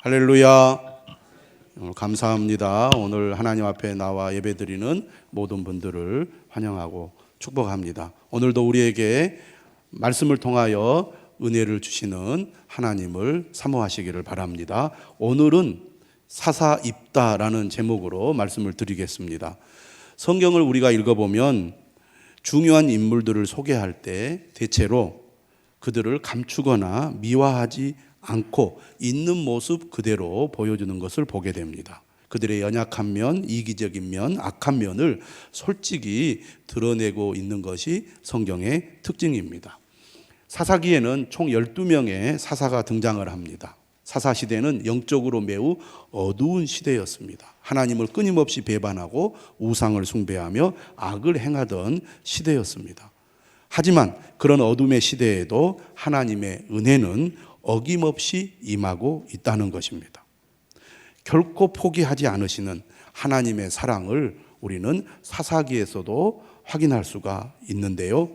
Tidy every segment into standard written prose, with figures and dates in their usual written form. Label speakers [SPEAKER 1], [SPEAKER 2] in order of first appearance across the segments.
[SPEAKER 1] 할렐루야. 감사합니다. 오늘 하나님 앞에 나와 예배드리는 모든 분들을 환영하고 축복합니다. 오늘도 우리에게 말씀을 통하여 은혜를 주시는 하나님을 사모하시기를 바랍니다. 오늘은 사사입다라는 제목으로 말씀을 드리겠습니다. 성경을 우리가 읽어보면 중요한 인물들을 소개할 때 대체로 그들을 감추거나 미화하지 않고 있는 모습 그대로 보여주는 것을 보게 됩니다. 그들의 연약한 면, 이기적인 면, 악한 면을 솔직히 드러내고 있는 것이 성경의 특징입니다. 사사기에는 총 12명의 사사가 등장을 합니다. 사사시대는 영적으로 매우 어두운 시대였습니다. 하나님을 끊임없이 배반하고 우상을 숭배하며 악을 행하던 시대였습니다. 하지만 그런 어둠의 시대에도 하나님의 은혜는 어김없이 임하고 있다는 것입니다. 결코 포기하지 않으시는 하나님의 사랑을 우리는 사사기에서도 확인할 수가 있는데요.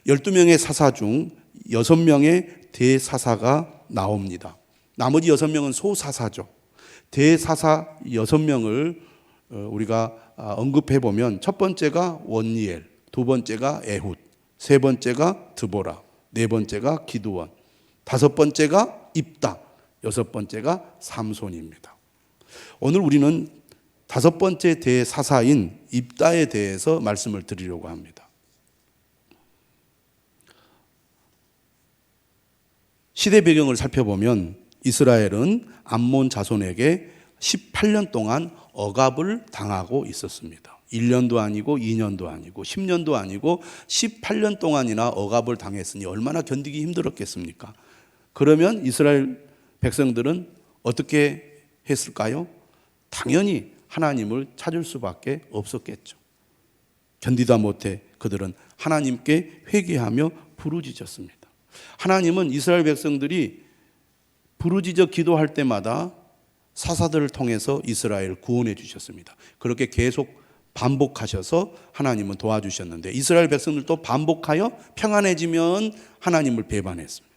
[SPEAKER 1] 12명의 사사 중 6명의 대사사가 나옵니다. 나머지 6명은 소사사죠. 대사사 6명을 우리가 언급해 보면 첫 번째가 원니엘, 두 번째가 에훗, 세 번째가 드보라, 네 번째가 기드원, 다섯 번째가 입다, 여섯 번째가 삼손입니다. 오늘 우리는 다섯 번째 대사사인 입다에 대해서 말씀을 드리려고 합니다. 시대 배경을 살펴보면 이스라엘은 암몬 자손에게 18년 동안 억압을 당하고 있었습니다. 1년도 아니고 2년도 아니고 10년도 아니고 18년 동안이나 억압을 당했으니 얼마나 견디기 힘들었겠습니까? 그러면 이스라엘 백성들은 어떻게 했을까요? 당연히 하나님을 찾을 수밖에 없었겠죠. 견디다 못해 그들은 하나님께 회개하며 부르짖었습니다. 하나님은 이스라엘 백성들이 부르짖어 기도할 때마다 사사들을 통해서 이스라엘을 구원해 주셨습니다. 그렇게 계속 반복하셔서 하나님은 도와주셨는데 이스라엘 백성들도 반복하여 평안해지면 하나님을 배반했습니다.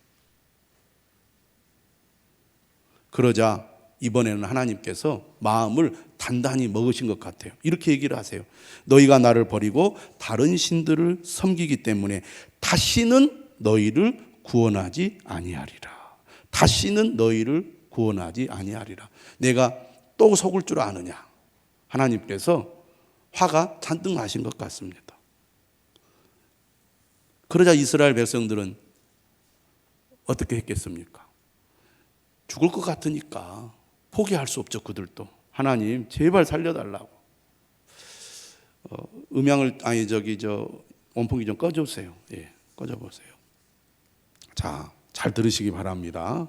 [SPEAKER 1] 그러자 이번에는 하나님께서 마음을 단단히 먹으신 것 같아요. 이렇게 얘기를 하세요. 너희가 나를 버리고 다른 신들을 섬기기 때문에 다시는 너희를 구원하지 아니하리라. 다시는 너희를 구원하지 아니하리라. 내가 또 속을 줄 아느냐. 하나님께서 화가 잔뜩 나신 것 같습니다. 그러자 이스라엘 백성들은 어떻게 했겠습니까? 죽을 것 같으니까 포기할 수 없죠. 그들도 하나님 제발 살려달라고. 음향을 원풍기 좀 꺼주세요. 예, 꺼져보세요. 자, 잘 들으시기 바랍니다.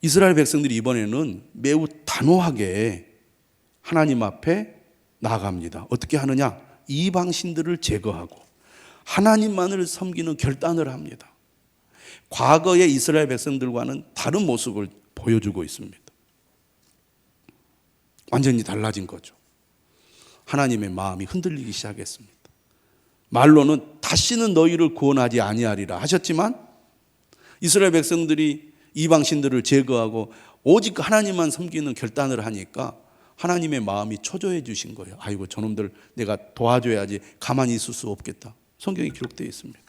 [SPEAKER 1] 이스라엘 백성들이 이번에는 매우 단호하게 하나님 앞에 나아갑니다. 어떻게 하느냐? 이방 신들을 제거하고 하나님만을 섬기는 결단을 합니다. 과거의 이스라엘 백성들과는 다른 모습을 보여주고 있습니다. 완전히 달라진 거죠. 하나님의 마음이 흔들리기 시작했습니다. 말로는 다시는 너희를 구원하지 아니하리라 하셨지만 이스라엘 백성들이 이방 신들을 제거하고 오직 하나님만 섬기는 결단을 하니까 하나님의 마음이 초조해 주신 거예요. 아이고 저놈들 내가 도와줘야지 가만히 있을 수 없겠다. 성경에 기록되어 있습니다.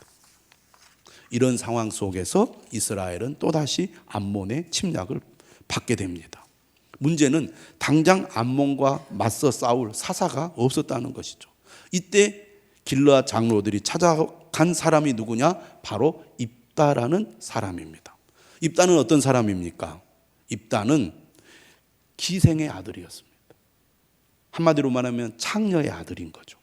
[SPEAKER 1] 이런 상황 속에서 이스라엘은 또다시 암몬의 침략을 받게 됩니다. 문제는 당장 암몬과 맞서 싸울 사사가 없었다는 것이죠. 이때 길르앗 장로들이 찾아간 사람이 누구냐? 바로 입다라는 사람입니다. 입다는 어떤 사람입니까? 입다는 기생의 아들이었습니다. 한마디로 말하면 창녀의 아들인 거죠.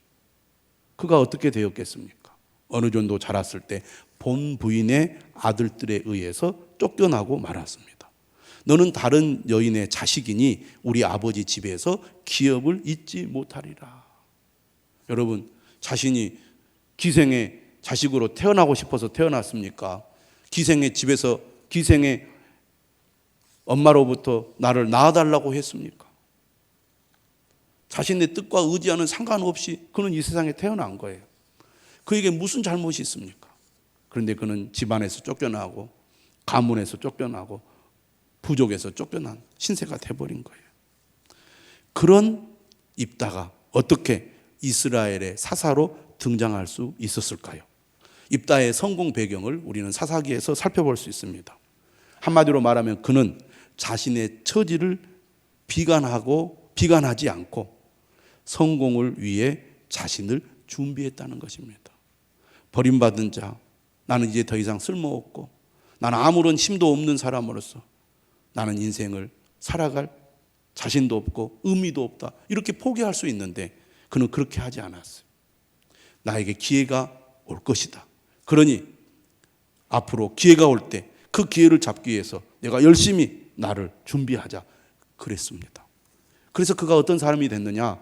[SPEAKER 1] 그가 어떻게 되었겠습니까? 어느 정도 자랐을 때 본 부인의 아들들에 의해서 쫓겨나고 말았습니다. 너는 다른 여인의 자식이니 우리 아버지 집에서 기업을 잊지 못하리라. 여러분, 자신이 기생의 자식으로 태어나고 싶어서 태어났습니까? 기생의 집에서 기생의 엄마로부터 나를 낳아달라고 했습니까? 자신의 뜻과 의지와는 상관없이 그는 이 세상에 태어난 거예요. 그에게 무슨 잘못이 있습니까? 그런데 그는 집안에서 쫓겨나고 가문에서 쫓겨나고 부족에서 쫓겨난 신세가 돼버린 거예요. 그런 입다가 어떻게 이스라엘의 사사로 등장할 수 있었을까요? 입다의 성공 배경을 우리는 사사기에서 살펴볼 수 있습니다. 한마디로 말하면 그는 자신의 처지를 비관하지 않고 성공을 위해 자신을 준비했다는 것입니다. 버림받은 자, 나는 이제 더 이상 쓸모없고 나는 아무런 힘도 없는 사람으로서 나는 인생을 살아갈 자신도 없고 의미도 없다, 이렇게 포기할 수 있는데 그는 그렇게 하지 않았어요. 나에게 기회가 올 것이다. 그러니 앞으로 기회가 올 때 그 기회를 잡기 위해서 내가 열심히 나를 준비하자 그랬습니다. 그래서 그가 어떤 사람이 됐느냐,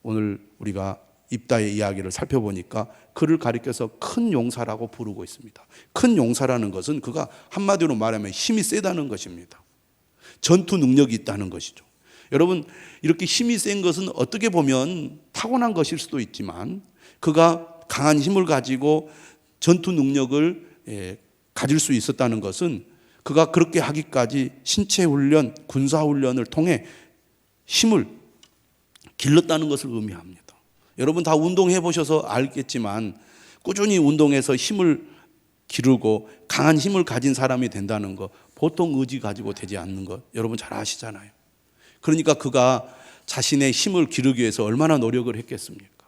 [SPEAKER 1] 오늘 우리가 입다의 이야기를 살펴보니까 그를 가리켜서 큰 용사라고 부르고 있습니다. 큰 용사라는 것은 그가 한마디로 말하면 힘이 세다는 것입니다. 전투 능력이 있다는 것이죠. 여러분, 이렇게 힘이 센 것은 어떻게 보면 타고난 것일 수도 있지만 그가 강한 힘을 가지고 전투 능력을 가질 수 있었다는 것은 그가 그렇게 하기까지 신체 훈련, 군사 훈련을 통해 힘을 길렀다는 것을 의미합니다. 여러분 다 운동해 보셔서 알겠지만 꾸준히 운동해서 힘을 기르고 강한 힘을 가진 사람이 된다는 것, 보통 의지 가지고 되지 않는 것 여러분 잘 아시잖아요. 그러니까 그가 자신의 힘을 기르기 위해서 얼마나 노력을 했겠습니까?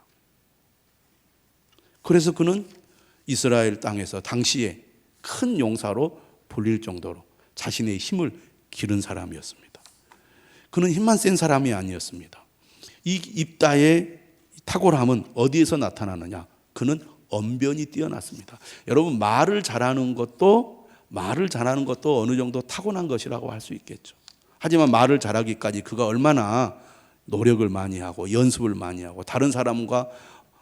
[SPEAKER 1] 그래서 그는 이스라엘 땅에서 당시에 큰 용사로 불릴 정도로 자신의 힘을 기른 사람이었습니다. 그는 힘만 센 사람이 아니었습니다. 이 입다의 탁월함은 어디에서 나타나느냐? 그는 언변이 뛰어났습니다. 여러분, 말을 잘하는 것도 어느 정도 타고난 것이라고 할 수 있겠죠. 하지만 말을 잘하기까지 그가 얼마나 노력을 많이 하고 연습을 많이 하고 다른 사람과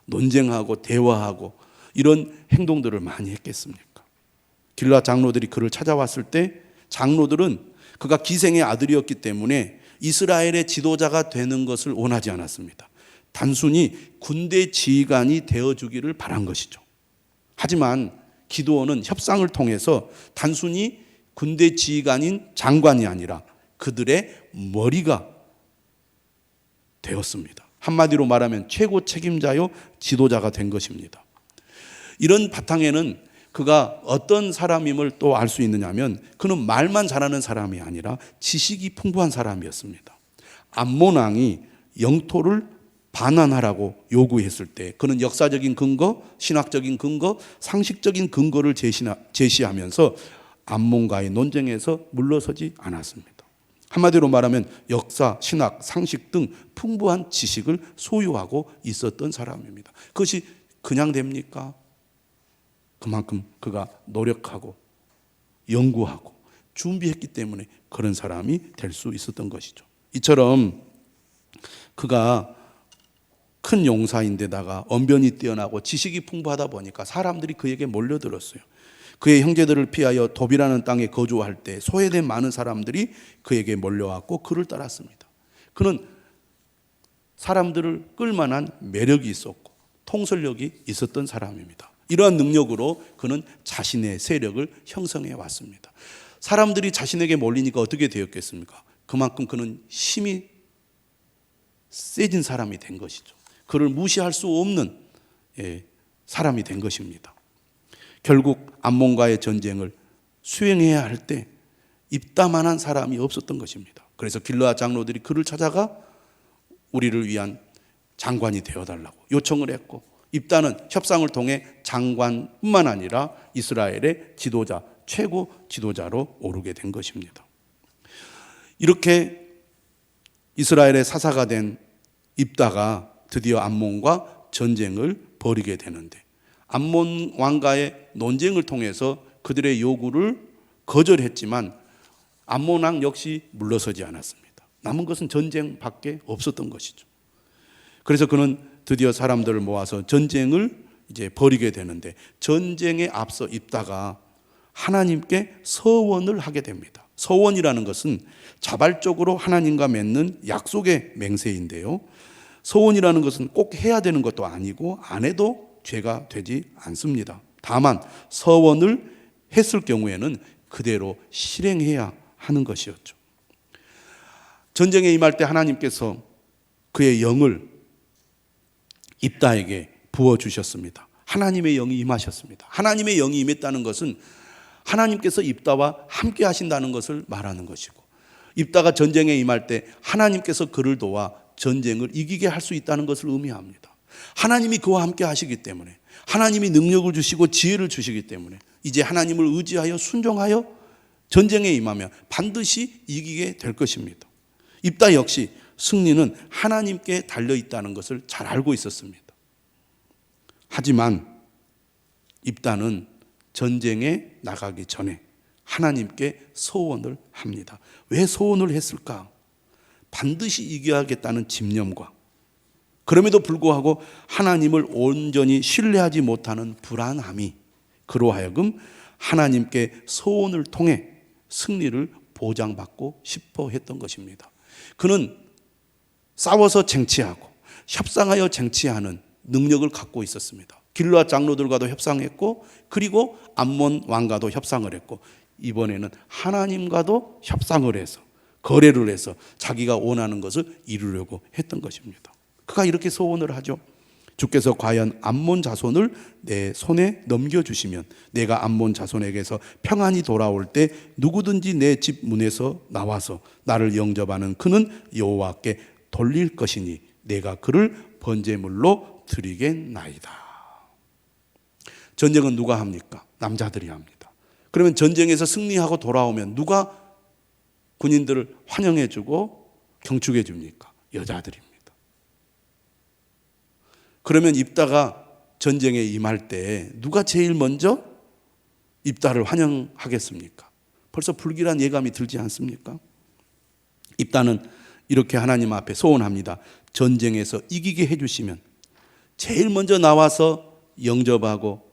[SPEAKER 1] 논쟁하고 대화하고 이런 행동들을 많이 했겠습니까? 길라 장로들이 그를 찾아왔을 때 장로들은 그가 기생의 아들이었기 때문에 이스라엘의 지도자가 되는 것을 원하지 않았습니다. 단순히 군대 지휘관이 되어주기를 바란 것이죠. 하지만 기드온은 협상을 통해서 단순히 군대 지휘관인 장관이 아니라 그들의 머리가 되었습니다. 한마디로 말하면 최고 책임자요 지도자가 된 것입니다. 이런 바탕에는 그가 어떤 사람임을 또 알 수 있느냐 하면 그는 말만 잘하는 사람이 아니라 지식이 풍부한 사람이었습니다. 암몬 왕이 영토를 반환하라고 요구했을 때 그는 역사적인 근거, 신학적인 근거, 상식적인 근거를 제시하면서 암몬과의 논쟁에서 물러서지 않았습니다. 한마디로 말하면 역사, 신학, 상식 등 풍부한 지식을 소유하고 있었던 사람입니다. 그것이 그냥 됩니까? 그만큼 그가 노력하고 연구하고 준비했기 때문에 그런 사람이 될 수 있었던 것이죠. 이처럼 그가 큰 용사인데다가 언변이 뛰어나고 지식이 풍부하다 보니까 사람들이 그에게 몰려들었어요. 그의 형제들을 피하여 도비라는 땅에 거주할 때 소외된 많은 사람들이 그에게 몰려왔고 그를 따랐습니다. 그는 사람들을 끌만한 매력이 있었고 통솔력이 있었던 사람입니다. 이러한 능력으로 그는 자신의 세력을 형성해 왔습니다. 사람들이 자신에게 몰리니까 어떻게 되었겠습니까? 그만큼 그는 힘이 세진 사람이 된 것이죠. 그를 무시할 수 없는 사람이 된 것입니다. 결국 암몬과의 전쟁을 수행해야 할 때 입다만한 사람이 없었던 것입니다. 그래서 길르앗 장로들이 그를 찾아가 우리를 위한 장관이 되어달라고 요청을 했고 입다는 협상을 통해 장관뿐만 아니라 이스라엘의 지도자, 최고 지도자로 오르게 된 것입니다. 이렇게 이스라엘의 사사가 된 입다가 드디어 암몬과 전쟁을 벌이게 되는데 암몬 왕과의 논쟁을 통해서 그들의 요구를 거절했지만 암몬 왕 역시 물러서지 않았습니다. 남은 것은 전쟁밖에 없었던 것이죠. 그래서 그는 드디어 사람들을 모아서 전쟁을 이제 벌이게 되는데 전쟁에 앞서 입다가 하나님께 서원을 하게 됩니다. 서원이라는 것은 자발적으로 하나님과 맺는 약속의 맹세인데요. 서원이라는 것은 꼭 해야 되는 것도 아니고 안 해도 죄가 되지 않습니다. 다만 서원을 했을 경우에는 그대로 실행해야 하는 것이었죠. 전쟁에 임할 때 하나님께서 그의 영을 입다에게 부어주셨습니다. 하나님의 영이 임하셨습니다. 하나님의 영이 임했다는 것은 하나님께서 입다와 함께 하신다는 것을 말하는 것이고, 입다가 전쟁에 임할 때 하나님께서 그를 도와 전쟁을 이기게 할 수 있다는 것을 의미합니다. 하나님이 그와 함께 하시기 때문에, 하나님이 능력을 주시고 지혜를 주시기 때문에 이제 하나님을 의지하여 순종하여 전쟁에 임하면 반드시 이기게 될 것입니다. 입다 역시 승리는 하나님께 달려있다는 것을 잘 알고 있었습니다. 하지만 입다는 전쟁에 나가기 전에 하나님께 소원을 합니다. 왜 소원을 했을까? 반드시 이겨야겠다는 집념과, 그럼에도 불구하고 하나님을 온전히 신뢰하지 못하는 불안함이 그로 하여금 하나님께 소원을 통해 승리를 보장받고 싶어 했던 것입니다. 그는 싸워서 쟁취하고 협상하여 쟁취하는 능력을 갖고 있었습니다. 길르앗 장로들과도 협상했고, 그리고 암몬 왕과도 협상을 했고, 이번에는 하나님과도 협상을 해서, 거래를 해서 자기가 원하는 것을 이루려고 했던 것입니다. 그가 이렇게 소원을 하죠. 주께서 과연 암몬 자손을 내 손에 넘겨주시면 내가 암몬 자손에게서 평안히 돌아올 때 누구든지 내 집 문에서 나와서 나를 영접하는 그는 여호와께 돌릴 것이니 내가 그를 번제물로 드리겠나이다. 전쟁은 누가 합니까? 남자들이 합니다. 그러면 전쟁에서 승리하고 돌아오면 누가 군인들을 환영해주고 경축해줍니까? 여자들입니다. 그러면 입다가 전쟁에 임할 때 누가 제일 먼저 입다를 환영하겠습니까? 벌써 불길한 예감이 들지 않습니까? 입다는 이렇게 하나님 앞에 소원합니다. 전쟁에서 이기게 해주시면 제일 먼저 나와서 영접하고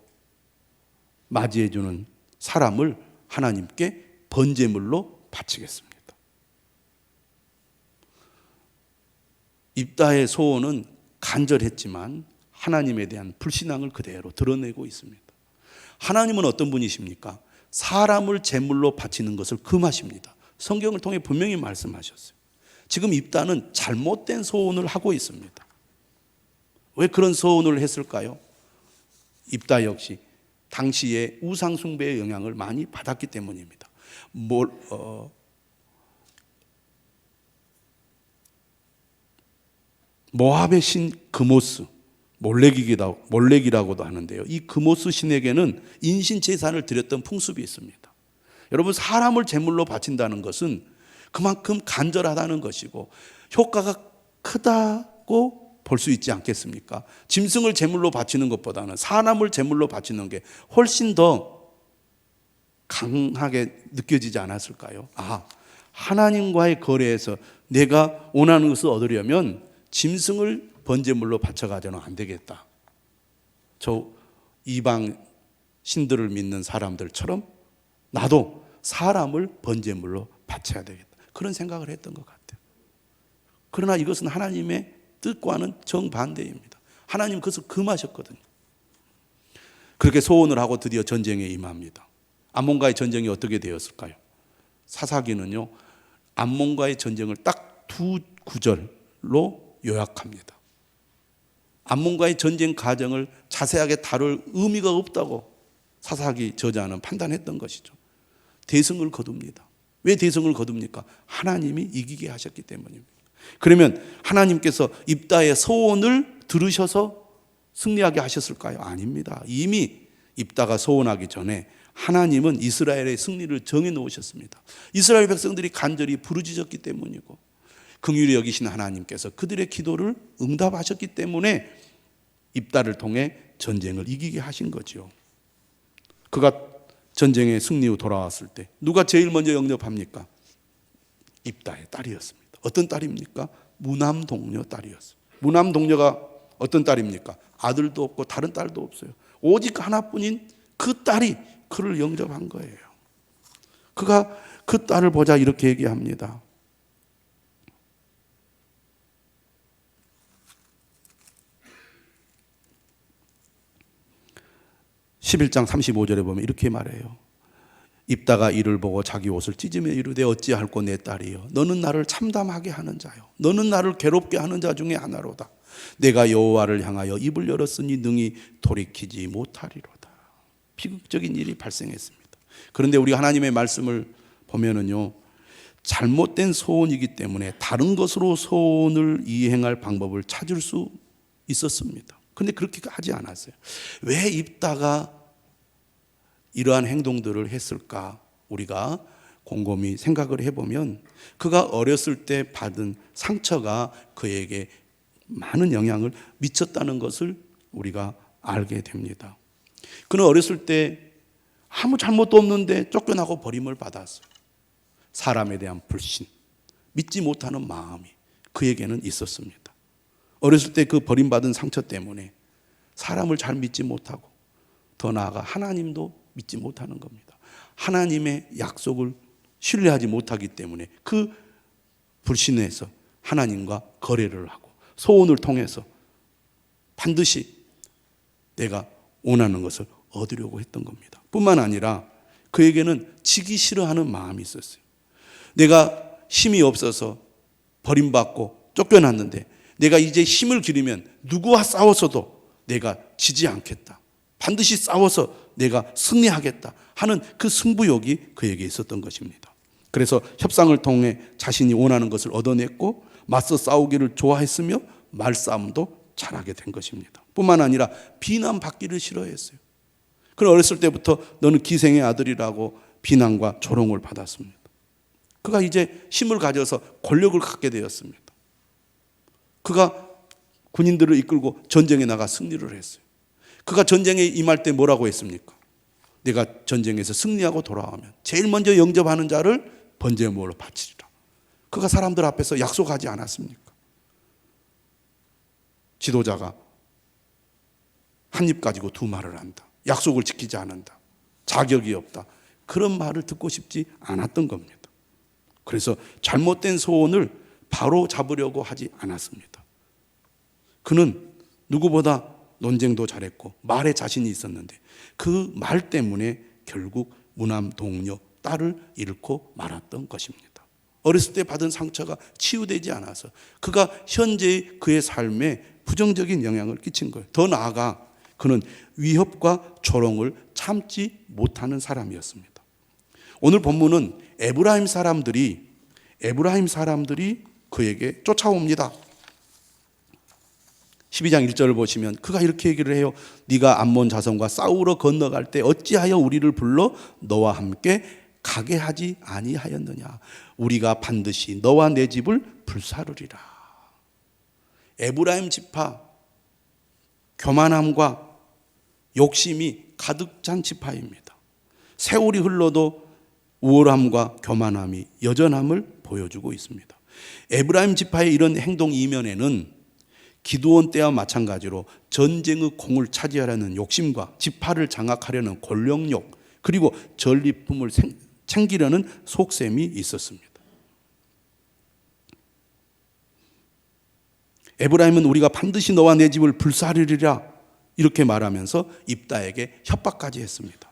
[SPEAKER 1] 맞이해주는 사람을 하나님께 번제물로 바치겠습니다. 입다의 소원은 간절했지만 하나님에 대한 불신앙을 그대로 드러내고 있습니다. 하나님은 어떤 분이십니까? 사람을 제물로 바치는 것을 금하십니다. 성경을 통해 분명히 말씀하셨어요. 지금 입다는 잘못된 소원을 하고 있습니다. 왜 그런 소원을 했을까요? 입다 역시 당시에 우상 숭배의 영향을 많이 받았기 때문입니다. 모압의 신 그모스, 몰렉이라고도 하는데요. 이 그모스 신에게는 인신 제사를 드렸던 풍습이 있습니다. 여러분, 사람을 제물로 바친다는 것은 그만큼 간절하다는 것이고 효과가 크다고 볼 수 있지 않겠습니까? 짐승을 제물로 바치는 것보다는 사람을 제물로 바치는 게 훨씬 더 강하게 느껴지지 않았을까요? 하나님과의 거래에서 내가 원하는 것을 얻으려면 짐승을 번제물로 바쳐가지고는 안 되겠다. 저 이방 신들을 믿는 사람들처럼 나도 사람을 번제물로 바쳐야 되겠다. 그런 생각을 했던 것 같아요. 그러나 이것은 하나님의 뜻과는 정반대입니다. 하나님 그것을 금하셨거든요. 그렇게 소원을 하고 드디어 전쟁에 임합니다. 암몬과의 전쟁이 어떻게 되었을까요? 사사기는요, 암몬과의 전쟁을 딱 두 구절로 요약합니다. 암몬과의 전쟁 과정을 자세하게 다룰 의미가 없다고 사사기 저자는 판단했던 것이죠. 대승을 거둡니다. 왜 대승을 거둡니까? 하나님이 이기게 하셨기 때문입니다. 그러면 하나님께서 입다의 소원을 들으셔서 승리하게 하셨을까요? 아닙니다. 이미 입다가 소원하기 전에 하나님은 이스라엘의 승리를 정해 놓으셨습니다. 이스라엘 백성들이 간절히 부르짖었기 때문이고 긍휼히 여기신 하나님께서 그들의 기도를 응답하셨기 때문에 입다를 통해 전쟁을 이기게 하신 거죠. 그가 전쟁의 승리 후 돌아왔을 때 누가 제일 먼저 영접합니까? 입다의 딸이었습니다. 어떤 딸입니까? 무남 동료 딸이었어요. 무남 동료가 어떤 딸입니까? 아들도 없고 다른 딸도 없어요. 오직 하나뿐인 그 딸이 그를 영접한 거예요. 그가 그 딸을 보자 이렇게 얘기합니다. 11장 35절에 보면 이렇게 말해요. 입다가 이를 보고 자기 옷을 찢으며 이르되 어찌할꼬 내 딸이여 너는 나를 참담하게 하는 자요 너는 나를 괴롭게 하는 자 중에 하나로다. 내가 여호와를 향하여 입을 열었으니 능히 돌이키지 못하리로다. 비극적인 일이 발생했습니다. 그런데 우리 하나님의 말씀을 보면은요, 잘못된 소원이기 때문에 다른 것으로 소원을 이행할 방법을 찾을 수 있었습니다. 그런데 그렇게 하지 않았어요. 왜 입다가 이러한 행동들을 했을까? 우리가 곰곰이 생각을 해보면 그가 어렸을 때 받은 상처가 그에게 많은 영향을 미쳤다는 것을 우리가 알게 됩니다. 그는 어렸을 때 아무 잘못도 없는데 쫓겨나고 버림을 받았어요. 사람에 대한 불신, 믿지 못하는 마음이 그에게는 있었습니다. 어렸을 때 그 버림받은 상처 때문에 사람을 잘 믿지 못하고 더 나아가 하나님도 믿지 못하는 겁니다. 하나님의 약속을 신뢰하지 못하기 때문에 그 불신에서 하나님과 거래를 하고 소원을 통해서 반드시 내가 원하는 것을 얻으려고 했던 겁니다. 뿐만 아니라 그에게는 지기 싫어하는 마음이 있었어요. 내가 힘이 없어서 버림받고 쫓겨났는데 내가 이제 힘을 기르면 누구와 싸워서도 내가 지지 않겠다. 반드시 싸워서 내가 승리하겠다 하는 그 승부욕이 그에게 있었던 것입니다. 그래서 협상을 통해 자신이 원하는 것을 얻어냈고 맞서 싸우기를 좋아했으며 말싸움도 잘하게 된 것입니다. 뿐만 아니라 비난받기를 싫어했어요. 그는 어렸을 때부터 너는 기생의 아들이라고 비난과 조롱을 받았습니다. 그가 이제 힘을 가져서 권력을 갖게 되었습니다. 그가 군인들을 이끌고 전쟁에 나가 승리를 했어요. 그가 전쟁에 임할 때 뭐라고 했습니까? 내가 전쟁에서 승리하고 돌아오면 제일 먼저 영접하는 자를 번제물로 바치리라. 그가 사람들 앞에서 약속하지 않았습니까? 지도자가 한 입 가지고 두 말을 한다. 약속을 지키지 않는다. 자격이 없다. 그런 말을 듣고 싶지 않았던 겁니다. 그래서 잘못된 소원을 바로 잡으려고 하지 않았습니다. 그는 누구보다 논쟁도 잘했고 말에 자신이 있었는데 그 말 때문에 결국 무남 동료 딸을 잃고 말았던 것입니다. 어렸을 때 받은 상처가 치유되지 않아서 그가 현재의 그의 삶에 부정적인 영향을 끼친 거예요. 더 나아가 그는 위협과 조롱을 참지 못하는 사람이었습니다. 오늘 본문은 에브라임 사람들이 그에게 쫓아옵니다. 12장 1절을 보시면 그가 이렇게 얘기를 해요. 네가 암몬 자손과 싸우러 건너갈 때 어찌하여 우리를 불러 너와 함께 가게 하지 아니하였느냐. 우리가 반드시 너와 내 집을 불사르리라. 에브라임 지파, 교만함과 욕심이 가득 찬 지파입니다. 세월이 흘러도 우월함과 교만함이 여전함을 보여주고 있습니다. 에브라임 지파의 이런 행동 이면에는 기드온 때와 마찬가지로 전쟁의 공을 차지하려는 욕심과 지파를 장악하려는 권력욕, 그리고 전리품을 챙기려는 속셈이 있었습니다. 에브라임은 우리가 반드시 너와 내 집을 불사르리라 이렇게 말하면서 입다에게 협박까지 했습니다.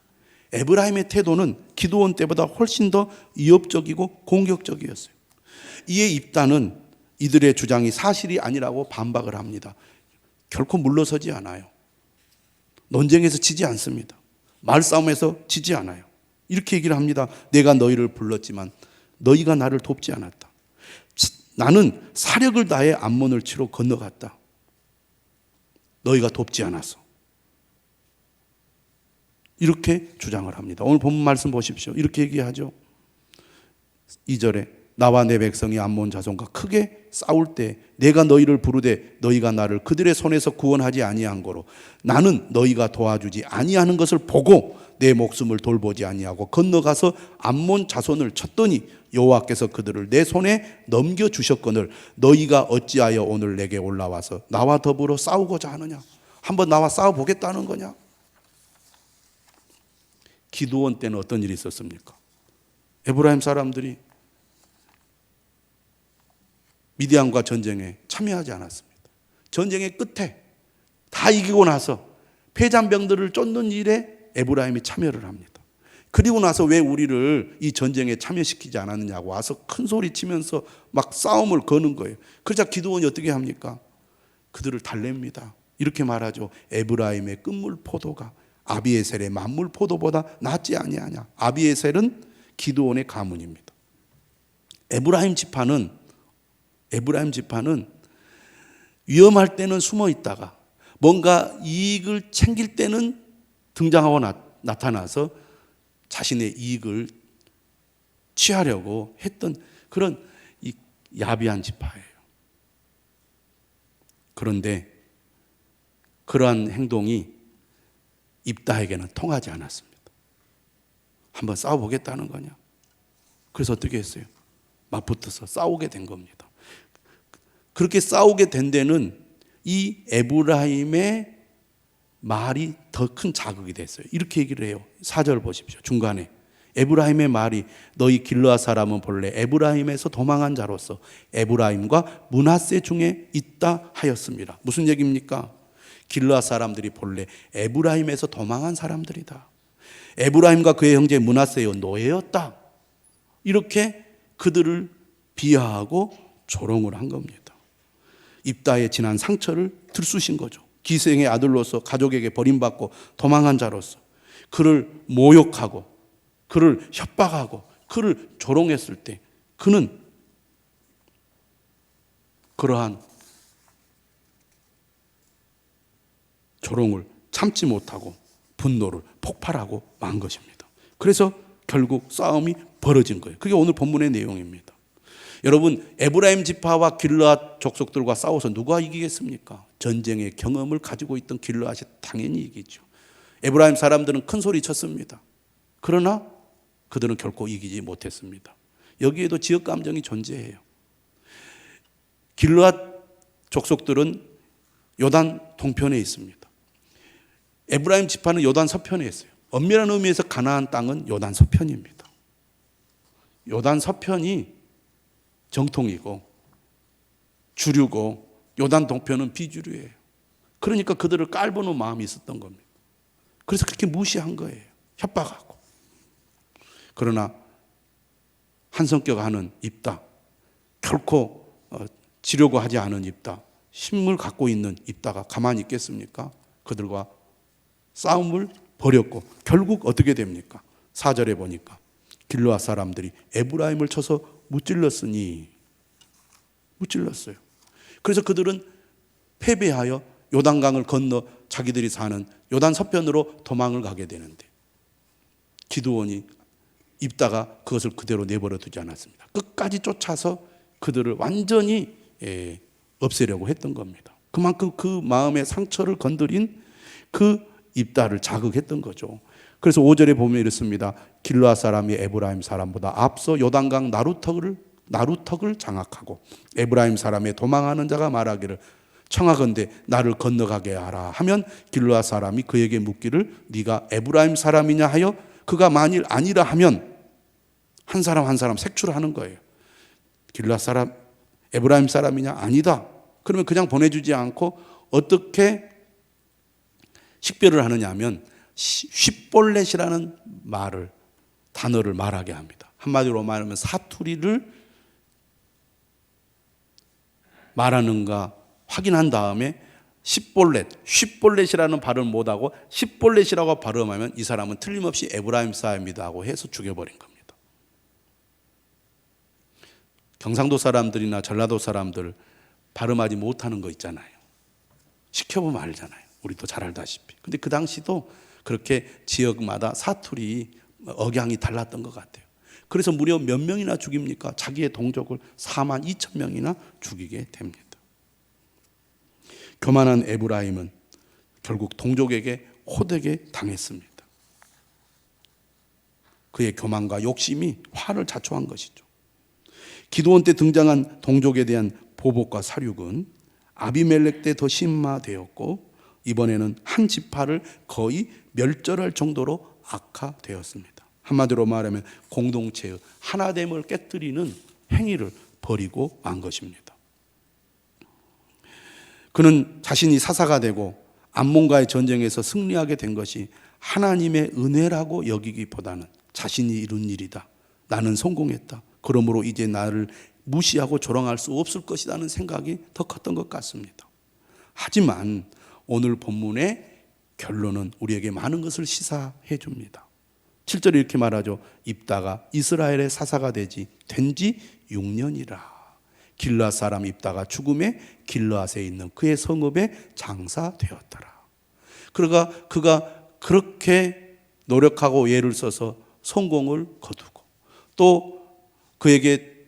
[SPEAKER 1] 에브라임의 태도는 기드온 때보다 훨씬 더 위협적이고 공격적이었어요. 이에 입다는 이들의 주장이 사실이 아니라고 반박을 합니다. 결코 물러서지 않아요. 논쟁에서 지지 않습니다. 말싸움에서 지지 않아요. 이렇게 얘기를 합니다. 내가 너희를 불렀지만 너희가 나를 돕지 않았다. 나는 사력을 다해 암몬을 치러 건너갔다. 너희가 돕지 않았어. 이렇게 주장을 합니다. 오늘 본문 말씀 보십시오. 이렇게 얘기하죠. 2절에 나와 내 백성이 암몬 자손과 크게 싸울 때 내가 너희를 부르되 너희가 나를 그들의 손에서 구원하지 아니한 거로 나는 너희가 도와주지 아니하는 것을 보고 내 목숨을 돌보지 아니하고 건너가서 암몬 자손을 쳤더니 여호와께서 그들을 내 손에 넘겨주셨거늘 너희가 어찌하여 오늘 내게 올라와서 나와 더불어 싸우고자 하느냐. 한번 나와 싸워보겠다는 거냐. 기드온 때는 어떤 일이 있었습니까? 에브라임 사람들이 미디안과 전쟁에 참여하지 않았습니다. 전쟁의 끝에 다 이기고 나서 패잔병들을 쫓는 일에 에브라임이 참여를 합니다. 그리고 나서 왜 우리를 이 전쟁에 참여시키지 않았느냐고 와서 큰 소리 치면서 막 싸움을 거는 거예요. 그러자 기드온이 어떻게 합니까? 그들을 달랩니다. 이렇게 말하죠. 에브라임의 끝물 포도가 아비에셀의 만물 포도보다 낫지 아니하냐. 아비에셀은 기드온의 가문입니다. 에브라임 지파는 위험할 때는 숨어 있다가 뭔가 이익을 챙길 때는 등장하고 나타나서 자신의 이익을 취하려고 했던 그런 야비한 지파예요. 그런데 그러한 행동이 입다에게는 통하지 않았습니다. 한번 싸워보겠다는 거냐. 그래서 어떻게 했어요? 맞붙어서 싸우게 된 겁니다. 그렇게 싸우게 된 데는 이 에브라임의 말이 더 큰 자극이 됐어요. 이렇게 얘기를 해요. 4절 보십시오. 중간에 에브라임의 말이 너희 길르앗 사람은 본래 에브라임에서 도망한 자로서 에브라임과 므낫세 중에 있다 하였습니다. 무슨 얘기입니까? 길르앗 사람들이 본래 에브라임에서 도망한 사람들이다. 에브라임과 그의 형제 므낫세의 노예였다. 이렇게 그들을 비하하고 조롱을 한 겁니다. 입다의 지난 상처를 들쑤신 거죠. 기생의 아들로서 가족에게 버림받고 도망한 자로서 그를 모욕하고 그를 협박하고 그를 조롱했을 때 그는 그러한 조롱을 참지 못하고 분노를 폭발하고 만 것입니다. 그래서 결국 싸움이 벌어진 거예요. 그게 오늘 본문의 내용입니다. 여러분, 에브라임 지파와 길르앗 족속들과 싸워서 누가 이기겠습니까? 전쟁의 경험을 가지고 있던 길르앗이 당연히 이기죠. 에브라임 사람들은 큰 소리 쳤습니다. 그러나 그들은 결코 이기지 못했습니다. 여기에도 지역 감정이 존재해요. 길르앗 족속들은 요단 동편에 있습니다. 에브라임 지파는 요단 서편에 있어요. 엄밀한 의미에서 가나안 땅은 요단 서편입니다. 요단 서편이 정통이고 주류고 요단 동편은 비주류예요. 그러니까 그들을 깔보는 마음이 있었던 겁니다. 그래서 그렇게 무시한 거예요. 협박하고. 그러나 한성격하는 입다, 결코 지려고 하지 않은 입다, 힘을 갖고 있는 입다가 가만히 있겠습니까? 그들과 싸움을 벌였고 결국 어떻게 됩니까? 4절에 보니까 길르앗 사람들이 에브라임을 쳐서 무찔렀어요. 그래서 그들은 패배하여 요단강을 건너 자기들이 사는 요단 서편으로 도망을 가게 되는데 기드온이 입다가 그것을 그대로 내버려 두지 않았습니다. 끝까지 쫓아서 그들을 완전히 없애려고 했던 겁니다. 그만큼 그 마음의 상처를 건드린 그 입다를 자극했던 거죠. 그래서 5절에 보면 이렇습니다. 길르앗 사람이 에브라임 사람보다 앞서 요단강 나루턱을 장악하고 에브라임 사람의 도망하는 자가 말하기를 청하건대 나를 건너가게 하라 하면 길르앗 사람이 그에게 묻기를 네가 에브라임 사람이냐 하여 그가 만일 아니라 하면 한 사람 한 사람 색출을 하는 거예요. 길르앗 사람 에브라임 사람이냐? 아니다. 그러면 그냥 보내주지 않고 어떻게 식별을 하느냐 하면 쉿볼렛이라는 단어를 말하게 합니다. 한마디로 말하면 사투리를 말하는가 확인한 다음에 쉿볼렛이라는 발음을 못하고 쉿볼렛이라고 발음하면 이 사람은 틀림없이 에브라임 사람이다 하고 해서 죽여버린 겁니다. 경상도 사람들이나 전라도 사람들 발음하지 못하는 거 있잖아요. 시켜보면 알잖아요. 우리도 잘 알다시피. 근데 그 당시도 그렇게 지역마다 사투리 억양이 달랐던 것 같아요. 그래서 무려 몇 명이나 죽입니까? 자기의 동족을 42,000명이나 죽이게 됩니다. 교만한 에브라임은 결국 동족에게 호되게 당했습니다. 그의 교만과 욕심이 화를 자초한 것이죠. 기드온 때 등장한 동족에 대한 보복과 사륙은 아비멜렉 때 더 심화되었고 이번에는 한 지파를 거의 멸절할 정도로 악화되었습니다. 한마디로 말하면 공동체의 하나됨을 깨뜨리는 행위를 벌이고 만 것입니다. 그는 자신이 사사가 되고 암몬과의 전쟁에서 승리하게 된 것이 하나님의 은혜라고 여기기보다는 자신이 이룬 일이다. 나는 성공했다. 그러므로 이제 나를 무시하고 조롱할 수 없을 것이라는 생각이 더 컸던 것 같습니다. 하지만 오늘 본문의 결론은 우리에게 많은 것을 시사해 줍니다. 7절에 이렇게 말하죠. 입다가 이스라엘의 사사가 된 지 6년이라. 길르앗 사람 입다가 죽음에 길르앗에 있는 그의 성읍에 장사되었더라. 그가 그렇게 노력하고 애를 써서 성공을 거두고 또 그에게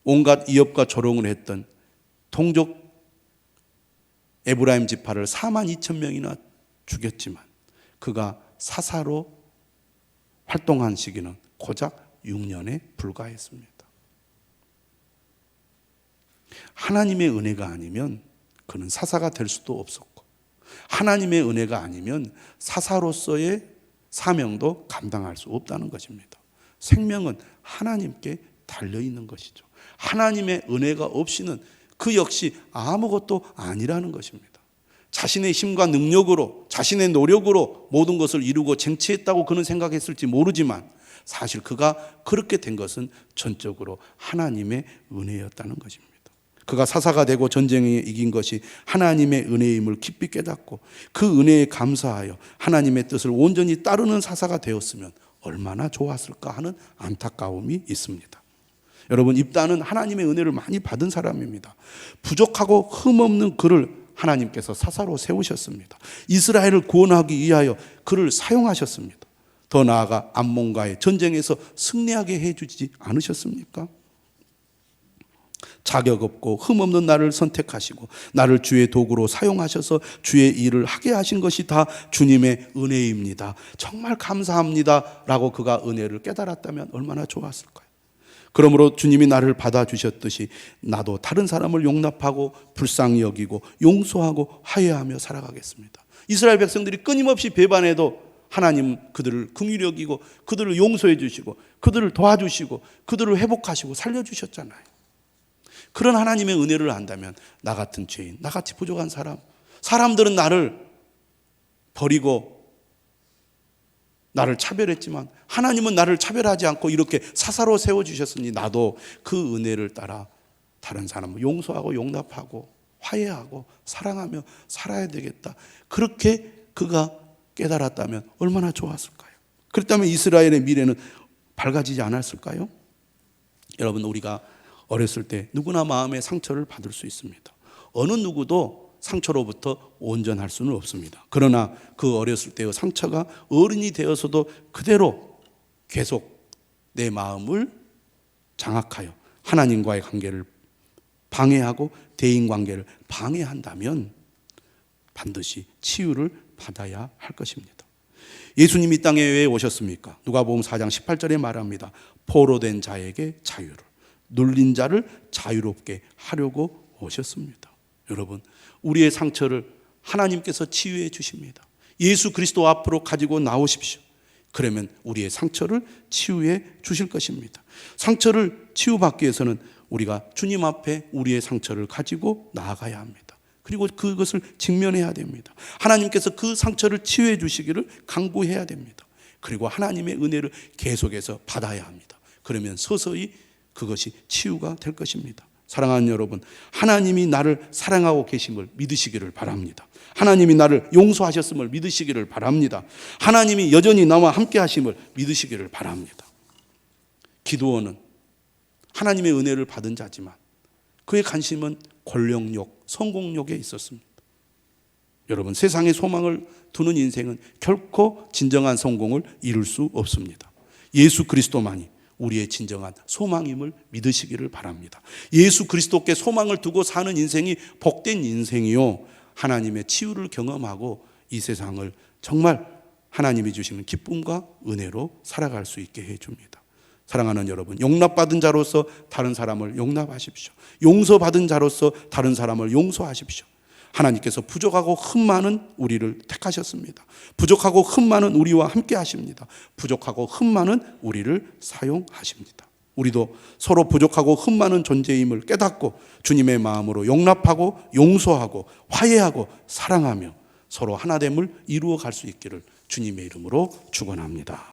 [SPEAKER 1] 온갖 이업과 조롱을 했던 동족 에브라임 지파를 42,000명이나 죽였지만 그가 사사로 활동한 시기는 고작 6년에 불과했습니다. 하나님의 은혜가 아니면 그는 사사가 될 수도 없었고 하나님의 은혜가 아니면 사사로서의 사명도 감당할 수 없다는 것입니다. 생명은 하나님께 달려있는 것이죠. 하나님의 은혜가 없이는 그 역시 아무것도 아니라는 것입니다. 자신의 힘과 능력으로 자신의 노력으로 모든 것을 이루고 쟁취했다고 그는 생각했을지 모르지만 사실 그가 그렇게 된 것은 전적으로 하나님의 은혜였다는 것입니다. 그가 사사가 되고 전쟁에 이긴 것이 하나님의 은혜임을 깊이 깨닫고 그 은혜에 감사하여 하나님의 뜻을 온전히 따르는 사사가 되었으면 얼마나 좋았을까 하는 안타까움이 있습니다. 여러분, 입다는 하나님의 은혜를 많이 받은 사람입니다. 부족하고 흠없는 그를 하나님께서 사사로 세우셨습니다. 이스라엘을 구원하기 위하여 그를 사용하셨습니다. 더 나아가 암몬과의 전쟁에서 승리하게 해주지 않으셨습니까? 자격 없고 흠없는 나를 선택하시고 나를 주의 도구로 사용하셔서 주의 일을 하게 하신 것이 다 주님의 은혜입니다. 정말 감사합니다 라고 그가 은혜를 깨달았다면 얼마나 좋았을까요? 그러므로 주님이 나를 받아주셨듯이 나도 다른 사람을 용납하고 불쌍히 여기고 용서하고 화해하며 살아가겠습니다. 이스라엘 백성들이 끊임없이 배반해도 하나님 그들을 긍휼히 여기고 그들을 용서해 주시고 그들을 도와주시고 그들을 회복하시고 살려주셨잖아요. 그런 하나님의 은혜를 안다면 나 같은 죄인, 나같이 부족한 사람들은 나를 버리고 나를 차별했지만 하나님은 나를 차별하지 않고 이렇게 사사로 세워주셨으니 나도 그 은혜를 따라 다른 사람을 용서하고 용납하고 화해하고 사랑하며 살아야 되겠다. 그렇게 그가 깨달았다면 얼마나 좋았을까요? 그렇다면 이스라엘의 미래는 밝아지지 않았을까요? 여러분, 우리가 어렸을 때 누구나 마음의 상처를 받을 수 있습니다. 어느 누구도 상처로부터 온전할 수는 없습니다. 그러나 그 어렸을 때의 상처가 어른이 되어서도 그대로 계속 내 마음을 장악하여 하나님과의 관계를 방해하고 대인관계를 방해한다면 반드시 치유를 받아야 할 것입니다. 예수님이 이 땅에 왜 오셨습니까? 누가복음 4장 18절에 말합니다. 포로된 자에게 자유를, 눌린 자를 자유롭게 하려고 오셨습니다. 여러분, 우리의 상처를 하나님께서 치유해 주십니다. 예수 그리스도 앞으로 가지고 나오십시오. 그러면 우리의 상처를 치유해 주실 것입니다. 상처를 치유받기 위해서는 우리가 주님 앞에 우리의 상처를 가지고 나아가야 합니다. 그리고 그것을 직면해야 됩니다. 하나님께서 그 상처를 치유해 주시기를 간구해야 됩니다. 그리고 하나님의 은혜를 계속해서 받아야 합니다. 그러면 서서히 그것이 치유가 될 것입니다. 사랑하는 여러분, 하나님이 나를 사랑하고 계심을 믿으시기를 바랍니다. 하나님이 나를 용서하셨음을 믿으시기를 바랍니다. 하나님이 여전히 나와 함께 하심을 믿으시기를 바랍니다. 기드온은 하나님의 은혜를 받은 자지만 그의 관심은 권력욕, 성공욕에 있었습니다. 여러분, 세상에 소망을 두는 인생은 결코 진정한 성공을 이룰 수 없습니다. 예수 그리스도만이 우리의 진정한 소망임을 믿으시기를 바랍니다. 예수 그리스도께 소망을 두고 사는 인생이 복된 인생이요, 하나님의 치유를 경험하고 이 세상을 정말 하나님이 주시는 기쁨과 은혜로 살아갈 수 있게 해줍니다. 사랑하는 여러분, 용납받은 자로서 다른 사람을 용납하십시오. 용서받은 자로서 다른 사람을 용서하십시오. 하나님께서 부족하고 흠 많은 우리를 택하셨습니다. 부족하고 흠 많은 우리와 함께 하십니다. 부족하고 흠 많은 우리를 사용하십니다. 우리도 서로 부족하고 흠 많은 존재임을 깨닫고 주님의 마음으로 용납하고 용서하고 화해하고 사랑하며 서로 하나됨을 이루어 갈 수 있기를 주님의 이름으로 축원합니다.